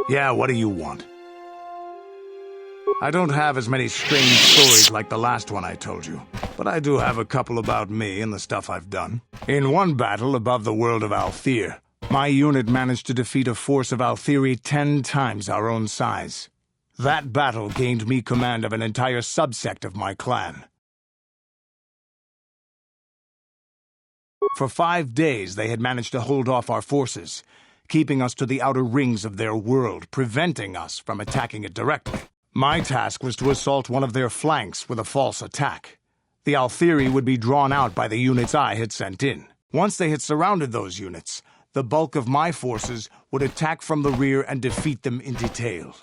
Yeah, what do you want? I don't have as many strange stories like the last one I told you, but I do have a couple about me and the stuff I've done. In one battle above the world of Althir, my unit managed to defeat a force of Althiri 10 times our own size. That battle gained me command of an entire subsect of my clan. For 5 days they had managed to hold off our forces, keeping us to the outer rings of their world, preventing us from attacking it directly. My task was to assault one of their flanks with a false attack. The Althiri would be drawn out by the units I had sent in. Once they had surrounded those units, the bulk of my forces would attack from the rear and defeat them in detail.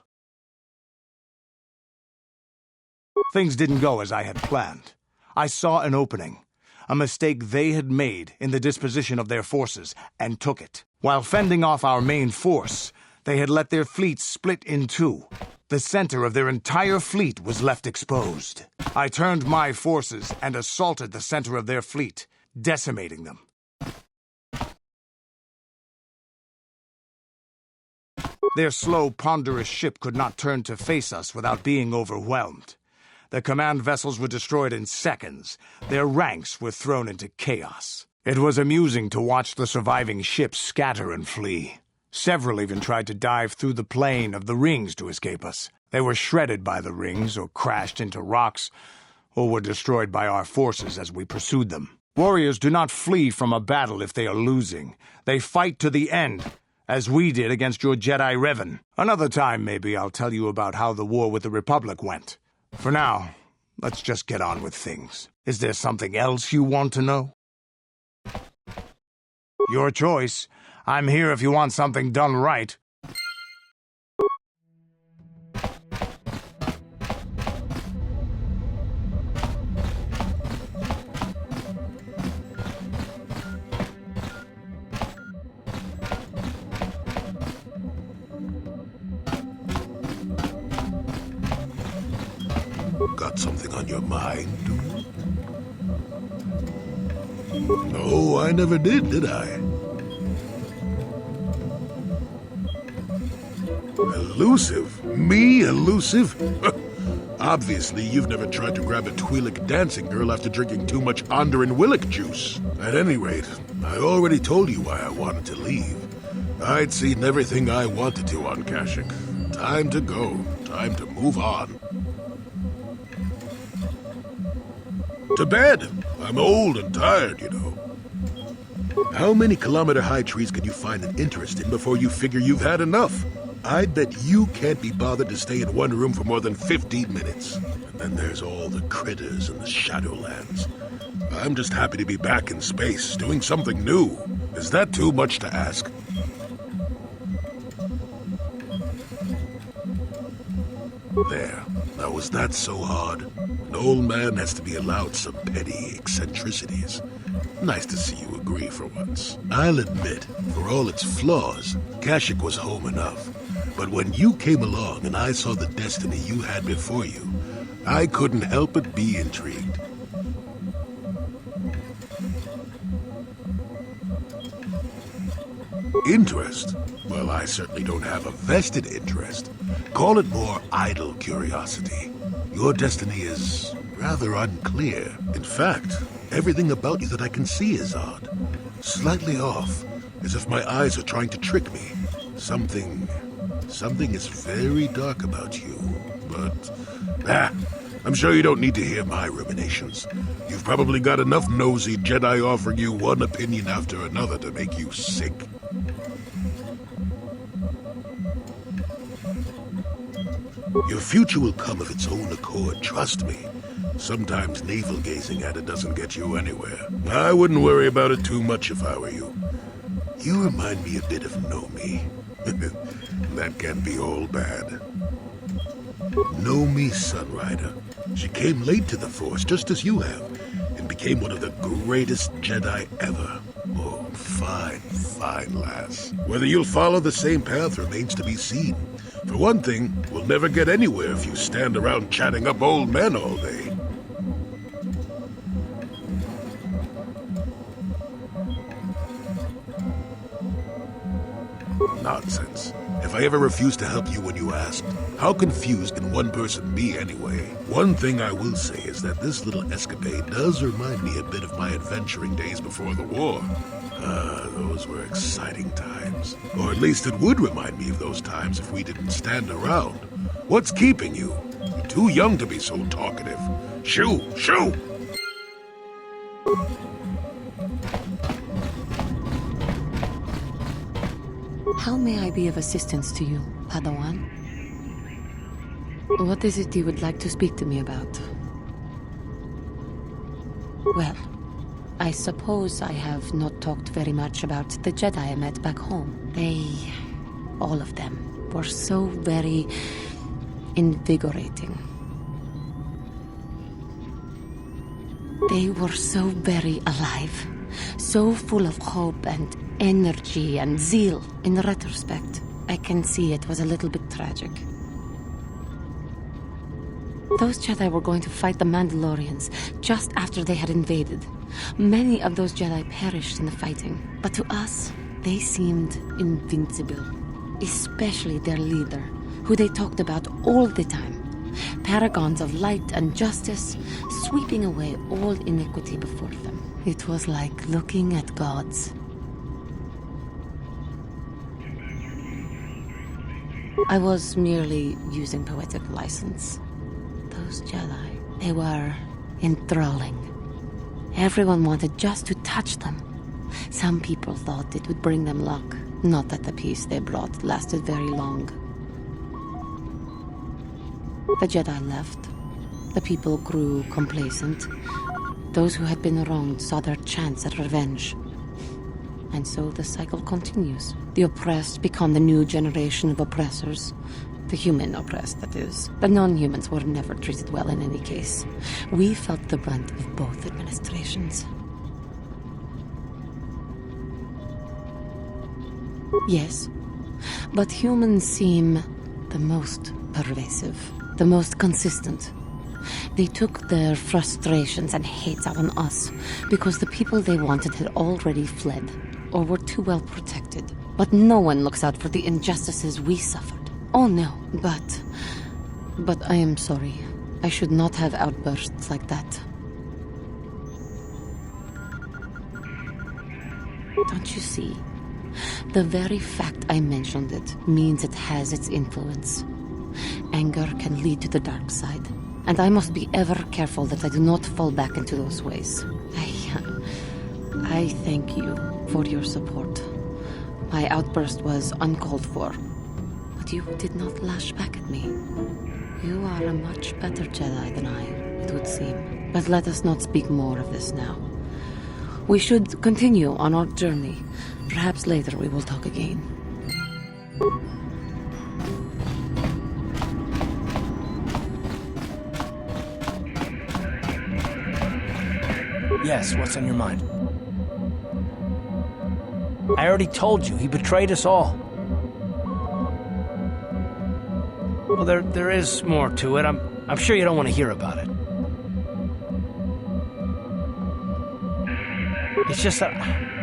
Things didn't go as I had planned. I saw an opening, a mistake they had made in the disposition of their forces, and took it. While fending off our main force, they had let their fleet split in two. The center of their entire fleet was left exposed. I turned my forces and assaulted the center of their fleet, decimating them. Their slow, ponderous ship could not turn to face us without being overwhelmed. The command vessels were destroyed in seconds. Their ranks were thrown into chaos. It was amusing to watch the surviving ships scatter and flee. Several even tried to dive through the plane of the rings to escape us. They were shredded by the rings, or crashed into rocks, or were destroyed by our forces as we pursued them. Warriors do not flee from a battle if they are losing. They fight to the end, as we did against your Jedi Revan. Another time, maybe, I'll tell you about how the war with the Republic went. For now, let's just get on with things. Is there something else you want to know? Your choice. I'm here if you want something done right. Got something on your mind? No, I never did I? Elusive? Me, elusive? Obviously, you've never tried to grab a Twi'lek dancing girl after drinking too much Onderan Willick juice. At any rate, I already told you why I wanted to leave. I'd seen everything I wanted to on Kashyyyk. Time to go. Time to move on. To bed! I'm old and tired, you know. How many kilometer-high trees can you find an interest in before you figure you've had enough? I bet you can't be bothered to stay in one room for more than 15 minutes. And then there's all the critters in the Shadowlands. I'm just happy to be back in space, doing something new. Is that too much to ask? There. Now, was that so hard? An old man has to be allowed some petty eccentricities. Nice to see you agree for once. I'll admit, for all its flaws, Kashyyyk was home enough. But when you came along and I saw the destiny you had before you, I couldn't help but be intrigued. Interest? Well, I certainly don't have a vested interest. Call it more idle curiosity. Your destiny is rather unclear. In fact, everything about you that I can see is odd. Slightly off, as if my eyes are trying to trick me. Something is very dark about you. But, I'm sure you don't need to hear my ruminations. You've probably got enough nosy Jedi offering you one opinion after another to make you sick. Your future will come of its own accord, trust me. Sometimes navel-gazing at it doesn't get you anywhere. I wouldn't worry about it too much if I were you. You remind me a bit of Nomi. That can be all bad. Nomi Sunrider. She came late to the Force, just as you have, and became one of the greatest Jedi ever. Oh, fine lass. Whether you'll follow the same path remains to be seen. For one thing, we'll never get anywhere if you stand around chatting up old men all day. Nonsense. If I ever refused to help you when you asked, how confused can one person be anyway? One thing I will say is that this little escapade does remind me a bit of my adventuring days before the war. Those were exciting times. Or at least it would remind me of those times if we didn't stand around. What's keeping you? You're too young to be so talkative. Shoo! How may I be of assistance to you, Padawan? What is it you would like to speak to me about? Well, I suppose I have not talked very much about the Jedi I met back home. All of them, were so very invigorating. They were so very alive, so full of hope and energy and zeal. In retrospect, I can see it was a little bit tragic. Those Jedi were going to fight the Mandalorians just after they had invaded. Many of those Jedi perished in the fighting, but to us, they seemed invincible. Especially their leader, who they talked about all the time. Paragons of light and justice, sweeping away all iniquity before them. It was like looking at gods. I was merely using poetic license. Those Jedi, they were enthralling. Everyone wanted just to touch them. Some people thought it would bring them luck. Not that the peace they brought lasted very long. The Jedi left. The people grew complacent. Those who had been wronged saw their chance at revenge. And so the cycle continues. The oppressed become the new generation of oppressors. The human oppressed, that is. The non-humans were never treated well in any case. We felt the brunt of both administrations. Yes, but humans seem the most pervasive, the most consistent. They took their frustrations and hates out on us because the people they wanted had already fled or were too well protected. But no one looks out for the injustices we suffered. Oh no, but I am sorry. I should not have outbursts like that. Don't you see? The very fact I mentioned it means it has its influence. Anger can lead to the dark side, and I must be ever careful that I do not fall back into those ways. I thank you for your support. My outburst was uncalled for, but you did not lash back at me. You are a much better Jedi than I, it would seem. But let us not speak more of this now. We should continue on our journey. Perhaps later we will talk again. Yes, what's on your mind? I already told you, he betrayed us all. Well, there is more to it. I'm sure you don't want to hear about it. It's just that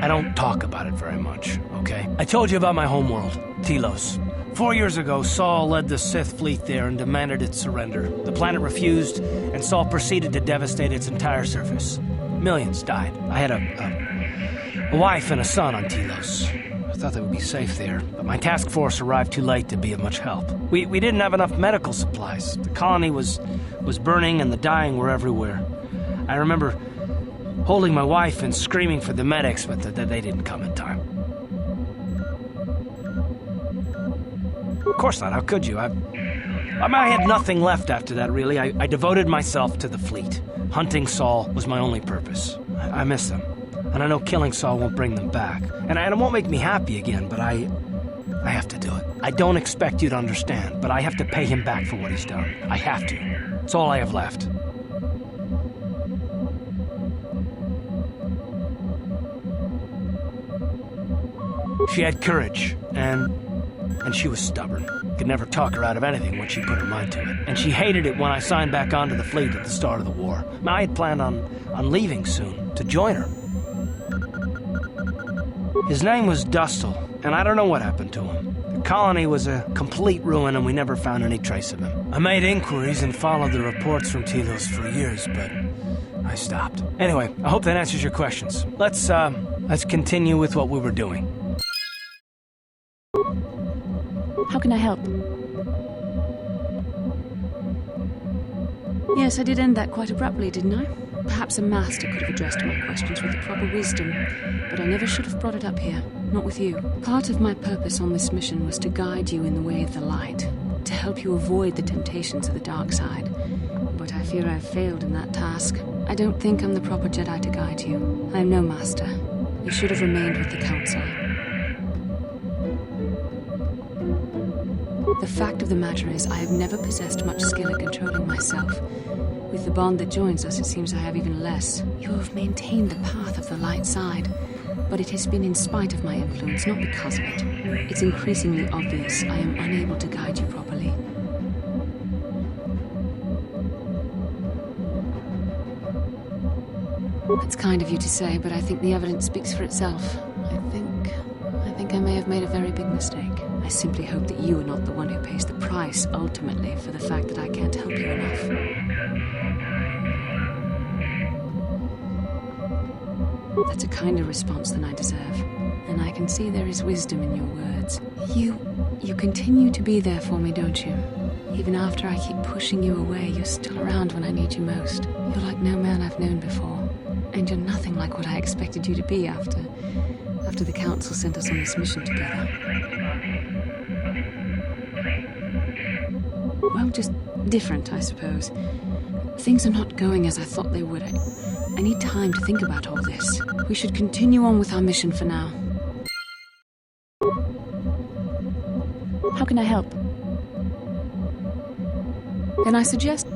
I don't talk about it very much, okay? I told you about my homeworld, Telos. 4 years ago, Saul led the Sith fleet there and demanded its surrender. The planet refused, and Saul proceeded to devastate its entire surface. Millions died. I had a wife and a son on Telos. I thought they would be safe there, but my task force arrived too late to be of much help. We didn't have enough medical supplies. The colony was burning and the dying were everywhere. I remember holding my wife and screaming for the medics, but they didn't come in time. Of course not, how could you? I had nothing left after that, really. I devoted myself to the fleet. Hunting Saul was my only purpose. I miss them. And I know killing Saul won't bring them back. And it won't make me happy again, but I have to do it. I don't expect you to understand, but I have to pay him back for what he's done. I have to. It's all I have left. She had courage, and she was stubborn. Could never talk her out of anything when she put her mind to it. And she hated it when I signed back onto the fleet at the start of the war. I had planned on leaving soon, to join her. His name was Dustle, and I don't know what happened to him. The colony was a complete ruin, and we never found any trace of him. I made inquiries and followed the reports from Telos for years, but I stopped. Anyway, I hope that answers your questions. Let's continue with what we were doing. How can I help? Yes, I did end that quite abruptly, didn't I? Perhaps a master could have addressed my questions with the proper wisdom, but I never should have brought it up here, not with you. Part of my purpose on this mission was to guide you in the way of the light, to help you avoid the temptations of the dark side. But I fear I've failed in that task. I don't think I'm the proper Jedi to guide you. I am no master. You should have remained with the Council. The fact of the matter is, I have never possessed much skill at controlling myself. With the bond that joins us, it seems I have even less. You have maintained the path of the light side, but it has been in spite of my influence, not because of it. It's increasingly obvious I am unable to guide you properly. That's kind of you to say, but I think the evidence speaks for itself. I think I may have made a very big mistake. I simply hope that you are not the one who pays the price, ultimately, for the fact that I can't help you enough. That's a kinder response than I deserve. And I can see there is wisdom in your words. You continue to be there for me, don't you? Even after I keep pushing you away, you're still around when I need you most. You're like no man I've known before. And you're nothing like what I expected you to be after the Council sent us on this mission together. Well, just different, I suppose. Things are not going as I thought they would. I need time to think about all this. We should continue on with our mission for now. How can I help? Then I suggest...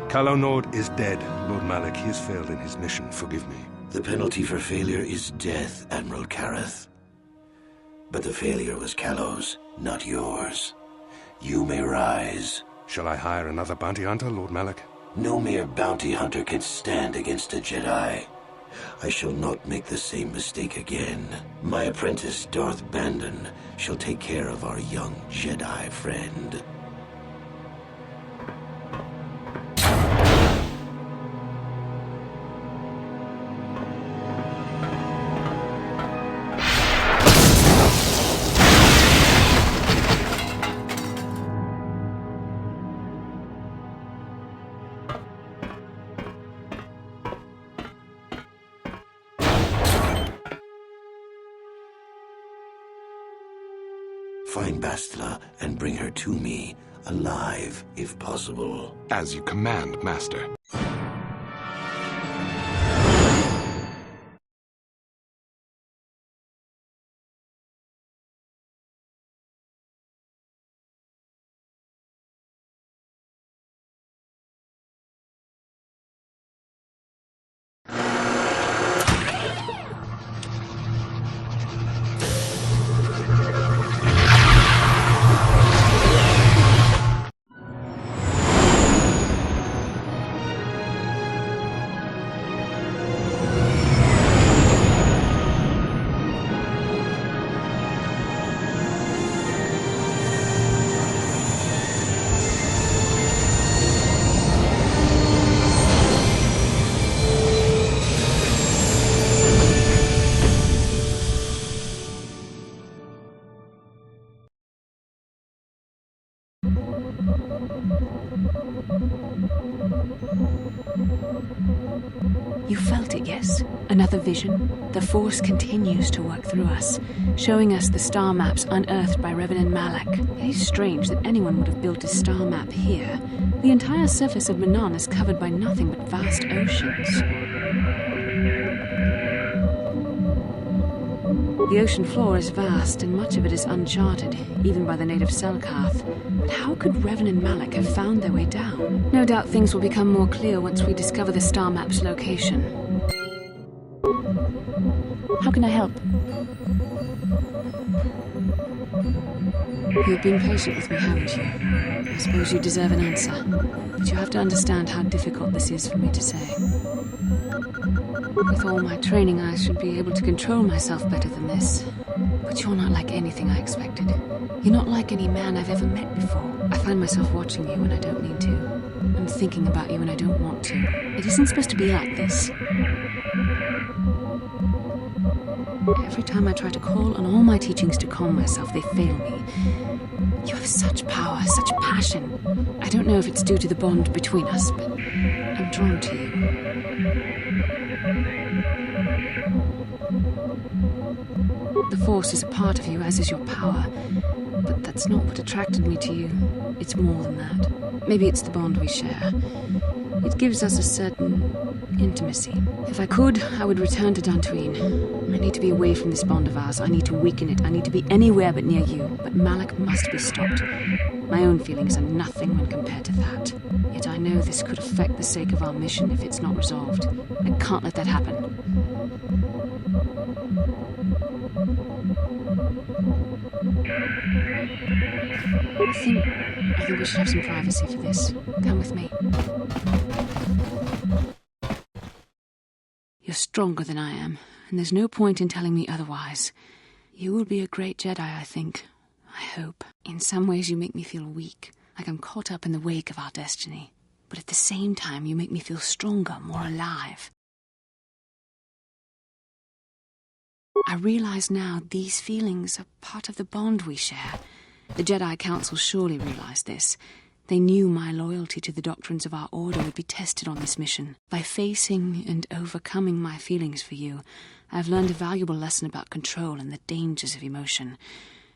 Calo Nord is dead, Lord Malak. He has failed in his mission. Forgive me. The penalty for failure is death, Admiral Kareth. But the failure was Calo's, not yours. You may rise. Shall I hire another bounty hunter, Lord Malak? No mere bounty hunter can stand against a Jedi. I shall not make the same mistake again. My apprentice, Darth Bandon, shall take care of our young Jedi friend. find Bastila and bring her to me, alive, if possible. As you command, Master. You felt it, yes? Another vision? The Force continues to work through us, showing us the star maps unearthed by Reverend Malak. It is strange that anyone would have built a star map here. The entire surface of Manan is covered by nothing but vast oceans. The ocean floor is vast, and much of it is uncharted, even by the native Selkath. But how could Revan and Malak have found their way down? No doubt things will become more clear once we discover the star map's location. How can I help? You've been patient with me, haven't you? I suppose you deserve an answer. But you have to understand how difficult this is for me to say. With all my training, I should be able to control myself better than this. But you're not like anything I expected. You're not like any man I've ever met before. I find myself watching you when I don't mean to. I'm thinking about you when I don't want to. It isn't supposed to be like this. Every time I try to call on all my teachings to calm myself, they fail me. You have such power, such passion. I don't know if it's due to the bond between us, but I'm drawn to you. The Force is a part of you, as is your power. But that's not what attracted me to you. It's more than that. Maybe it's the bond we share. It gives us a certain intimacy. If I could, I would return to Dantooine. I need to be away from this bond of ours. I need to weaken it. I need to be anywhere but near you. But Malak must be stopped. My own feelings are nothing when compared to that. Yet I know this could affect the sake of our mission if it's not resolved. I can't let that happen. I think we should have some privacy for this. Come with me. You're stronger than I am, and there's no point in telling me otherwise. You will be a great Jedi, I think. I hope. In some ways you make me feel weak, like I'm caught up in the wake of our destiny. But at the same time you make me feel stronger, more alive. I realize now these feelings are part of the bond we share. The Jedi Council surely realized this. They knew my loyalty to the doctrines of our order would be tested on this mission. By facing and overcoming my feelings for you, I've learned a valuable lesson about control and the dangers of emotion.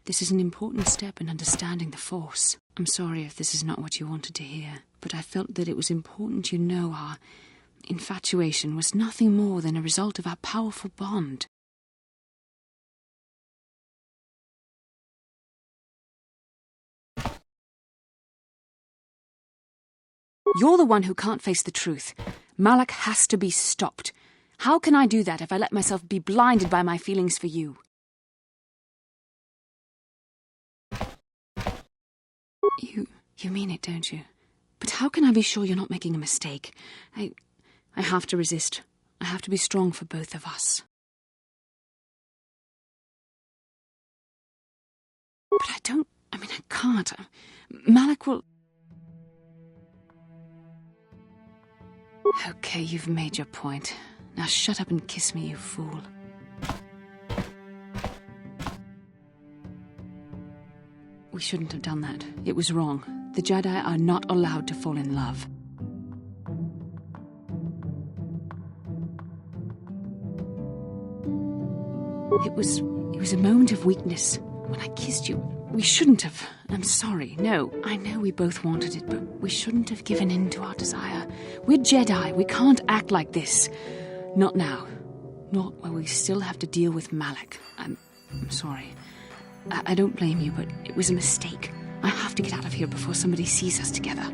This is an important step in understanding the Force. I'm sorry if this is not what you wanted to hear, but I felt that it was important you know our infatuation was nothing more than a result of our powerful bond. You're the one who can't face the truth. Malak has to be stopped. How can I do that if I let myself be blinded by my feelings for you? You mean it, don't you? But how can I be sure you're not making a mistake? I have to resist. I have to be strong for both of us. But I can't. Malak will... Okay, you've made your point. Now shut up and kiss me, you fool. We shouldn't have done that. It was wrong. The Jedi are not allowed to fall in love. It was a moment of weakness when I kissed you. We shouldn't have. I'm sorry. No, I know we both wanted it, but we shouldn't have given in to our desire. We're Jedi. We can't act like this. Not now. Not while we still have to deal with Malak. I'm sorry. I don't blame you, but it was a mistake. I have to get out of here before somebody sees us together.